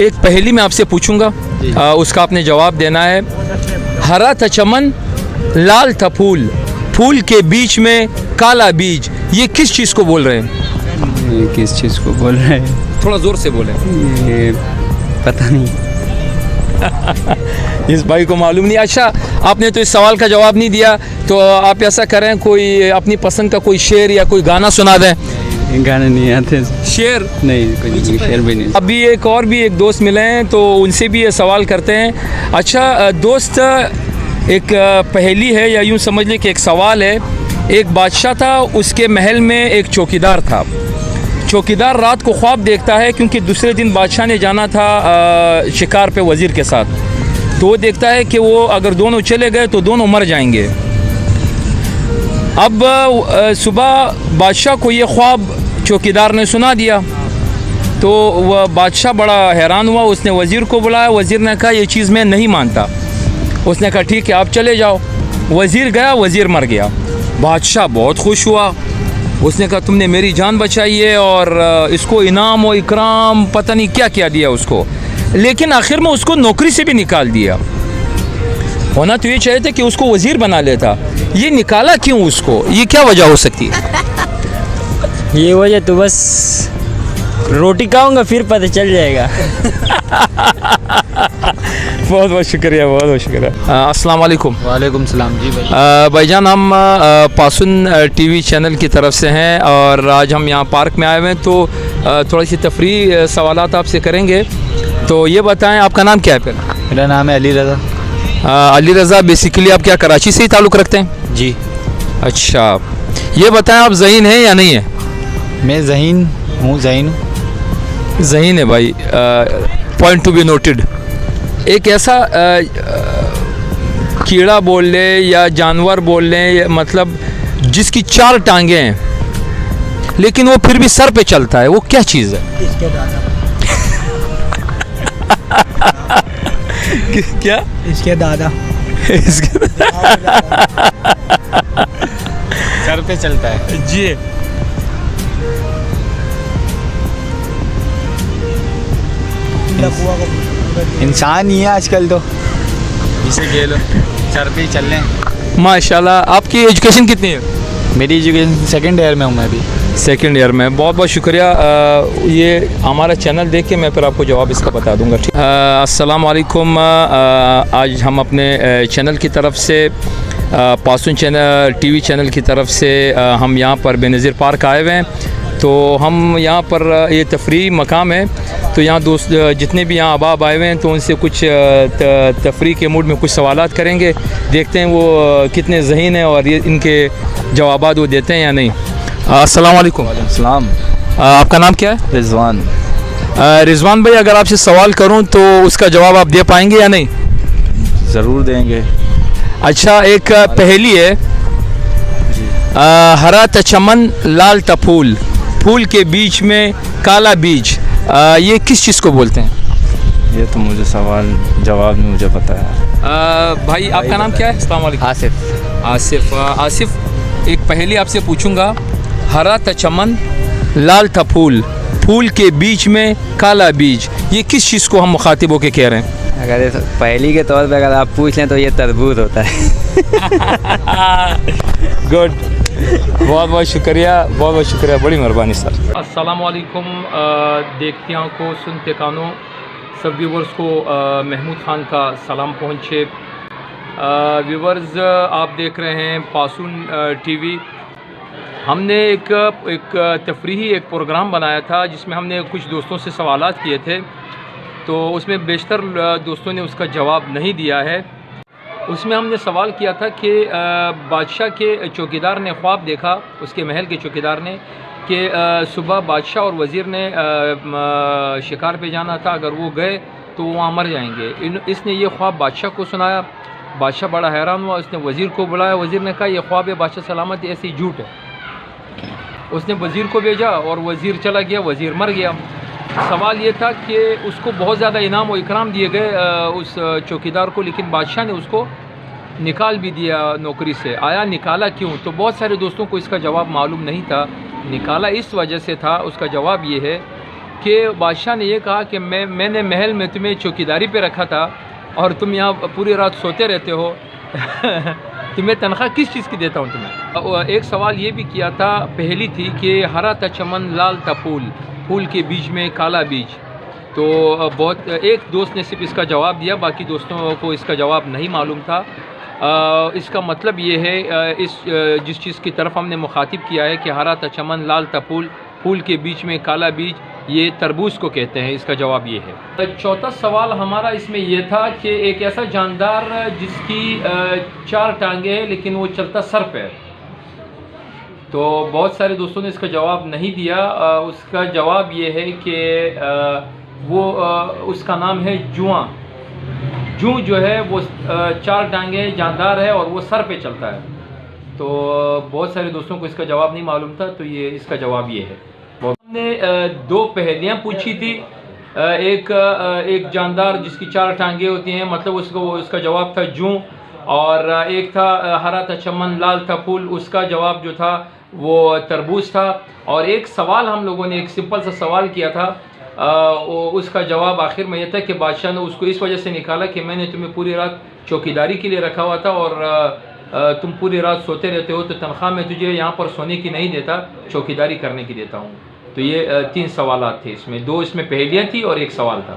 एक पहेली मैं आपसे पूछूंगा, उसका आपने जवाब देना है। हरा था चमन, लाल था फूल, फूल के बीच में काला बीज, ये किस चीज़ को बोल रहे हैं? ये किस चीज़ को बोल रहे हैं? थोड़ा ज़ोर से बोलें। ये पता नहीं। इस भाई को मालूम नहीं। अच्छा, आपने तो इस सवाल का जवाब नहीं दिया, तो आप ऐसा करें, कोई अपनी पसंद का कोई शेर या कोई गाना सुना दें। गाने नहीं आते। शेर नहीं, कोई शेर भी नहीं। अभी एक दोस्त मिले हैं, तो उनसे भी ये सवाल करते हैं। अच्छा दोस्त, एक पहेली है, या यूँ समझ लें कि एक सवाल है। एक बादशाह था, उसके महल में एक चौकीदार था। चौकीदार रात को ख्वाब देखता है, क्योंकि दूसरे दिन बादशाह ने जाना था शिकार पे वज़ीर के साथ। तो वो देखता है कि वो अगर दोनों चले गए तो दोनों मर जाएंगे। अब सुबह बादशाह को ये ख्वाब चौकीदार ने सुना दिया, तो वह बादशाह बड़ा हैरान हुआ। उसने वज़ीर को बुलाया। वज़ीर ने कहा ये चीज़ मैं नहीं मानता। उसने कहा ठीक है, आप चले जाओ। वज़ीर गया, वज़ीर मर गया। बादशाह बहुत खुश हुआ। उसने कहा तुमने मेरी जान बचाई है, और इसको इनाम और इकराम पता नहीं क्या क्या दिया उसको। लेकिन आखिर में उसको नौकरी से भी निकाल दिया। होना तो ये चाहिए था कि उसको वज़ीर बना लेता। ये निकाला क्यों उसको? ये क्या वजह हो सकती है? ये वजह तो बस रोटी खाऊंगा फिर पता चल जाएगा। बहुत बहुत शुक्रिया, बहुत बहुत शुक्रिया। अस्सलाम वालेकुम। वालेकुम सलाम जी भाई। भाईजान, हम पासुन टीवी चैनल की तरफ से हैं, और आज हम यहाँ पार्क में आए हुए हैं, तो थोड़ी सी तफरी सवालात आपसे करेंगे। तो ये बताएं, आपका नाम क्या है? फिर मेरा नाम है अली रज़ा। अली रज़ा, बेसिकली आप क्या कराची से ही ताल्लुक़ रखते हैं? जी। अच्छा, ये बताएं आप ज़हीन हैं या नहीं है? मैं ज़हीन हूँ। ज़हीन है भाई, पॉइंट टू बी नोटेड। एक ऐसा कीड़ा बोल ले या जानवर बोल लें, मतलब जिसकी 4 टांगें हैं लेकिन वो फिर भी सर पे चलता है, वो क्या चीज़ है? क्या? इसके दादा। सर पे चलता है जी। इंसान ही है आजकल तो, जिसे कह लो सर पे ही चल रहे हैं। माशाल्लाह। आपकी एजुकेशन कितनी है? मेरी एजुकेशन 2nd ईयर में हूँ मैं अभी। 2nd ईयर में। बहुत बहुत शुक्रिया। ये हमारा चैनल देख के मैं फिर आपको जवाब इसका बता दूंगा। ठीक। अस्सलाम वालेकुम। आज हम अपने चैनल की तरफ से, पासुन चैनल टीवी चैनल की तरफ से, हम यहाँ पर बेनज़ीर पार्क आए हुए हैं। तो हम यहाँ पर, ये तफरी मकाम है, तो यहाँ दोस्त जितने भी यहाँ अहबाब आए हुए हैं, तो उनसे कुछ तफरी के मूड में कुछ सवालात करेंगे। देखते हैं वो कितने ज़हीन हैं और ये इनके जवाबात वो देते हैं या नहीं। अस्सलाम वालेकुम। सलाम। आपका नाम क्या है? रिजवान। रिजवान भाई, अगर आपसे सवाल करूं तो उसका जवाब आप दे पाएंगे या नहीं? ज़रूर देंगे। अच्छा, एक पहेली है। हरा था चमन, लाल था फूल, फूल के बीच में काला बीज, ये किस चीज़ को बोलते हैं? ये तो मुझे सवाल जवाब नहीं मुझे पता है। भाई आपका नाम क्या है? अस्सलाम वालेकुम। आसिफ। आसिफ, एक पहेली आपसे पूछूंगा। हरा था चमन, लाल था फूल, फूल के बीच में काला बीज, ये किस चीज़ को हम मुखातिब होकर कह रहे हैं? अगर पहली के तौर पे अगर आप पूछ लें तो ये तरबूज होता है। गुड, बहुत बहुत शुक्रिया, बहुत बहुत शुक्रिया, बड़ी मेहरबानी सर। अस्सलाम वालेकुम। देखते आंखों सुनते कानों सब व्यूवर्स को महमूद ख़ान का सलाम पहुँचे। व्यूवर्स, आप देख रहे हैं पासुन टीवी। हमने एक तफरीही एक प्रोग्राम बनाया था, जिसमें हमने कुछ दोस्तों से सवालात किए थे, तो उसमें बेशतर दोस्तों ने उसका जवाब नहीं दिया है। उसमें हमने सवाल किया था कि बादशाह के चौकीदार ने ख्वाब देखा, उसके महल के चौकीदार ने, कि सुबह बादशाह और वज़ीर ने शिकार पे जाना था, अगर वो गए तो वहाँ मर जाएंगे। इसने ये ख्वाब बादशाह को सुनाया। बादशाह बड़ा हैरान हुआ। उसने वज़ीर को बुलाया। वज़ीर ने कहा ये ख्वाब है बादशाह सलामत, ऐसे ही झूठ है। उसने वज़ीर को भेजा और वज़ीर चला गया, वज़ीर मर गया। सवाल ये था कि उसको बहुत ज़्यादा इनाम और इकराम दिए गए उस चौकीदार को, लेकिन बादशाह ने उसको निकाल भी दिया नौकरी से। आया निकाला क्यों? तो बहुत सारे दोस्तों को इसका जवाब मालूम नहीं था। निकाला इस वजह से था, उसका जवाब ये है कि बादशाह ने ये कहा कि मैंने महल में तुम्हें चौकीदारी पे रखा था और तुम यहाँ पूरी रात सोते रहते हो तुम्हें तनख्वाह किस चीज़ की देता हूँ तुम्हें। एक सवाल ये भी किया था, पहली थी कि हरा था चमन लाल था फूल, फूल के बीज में काला बीज। तो बहुत एक दोस्त ने सिर्फ इसका जवाब दिया, बाकी दोस्तों को इसका जवाब नहीं मालूम था। इसका मतलब ये है, जिस चीज़ की तरफ हमने मुखातिब किया है कि हरा था चमन लाल था फूल, फूल के बीच में काला बीज, ये तरबूज को कहते हैं। इसका जवाब ये है। चौथा सवाल हमारा इसमें यह था कि एक ऐसा जानदार जिसकी 4 टांगे हैं लेकिन वो चलता सर पे। तो बहुत सारे दोस्तों ने इसका जवाब नहीं दिया। उसका जवाब ये है कि उसका नाम है जुआ। जू जो है वो 4 टांगे जानदार है और वो सर पे चलता है। तो बहुत सारे दोस्तों को इसका जवाब नहीं मालूम था, तो ये इसका जवाब ये है। हमने 2 पहेलियाँ पूछी थी। एक जानदार जिसकी 4 टांगे होती हैं, मतलब उसका जवाब था जू। और एक था हरा था चमन लाल था फूल, उसका जवाब जो था वो तरबूज था। और एक सवाल हम लोगों ने एक सिंपल सा सवाल किया था, उसका जवाब आखिर में यह था कि बादशाह ने उसको इस वजह से निकाला कि मैंने तुम्हें पूरी रात चौकीदारी के लिए रखा हुआ था और तुम पूरी रात सोते रहते हो, तो तनख्वाह में तुझे यहाँ पर सोने की नहीं देता, चौकीदारी करने की देता हूँ। तो ये 3 सवाल थे इसमें, 2 इसमें पहेलियाँ थी और एक सवाल था।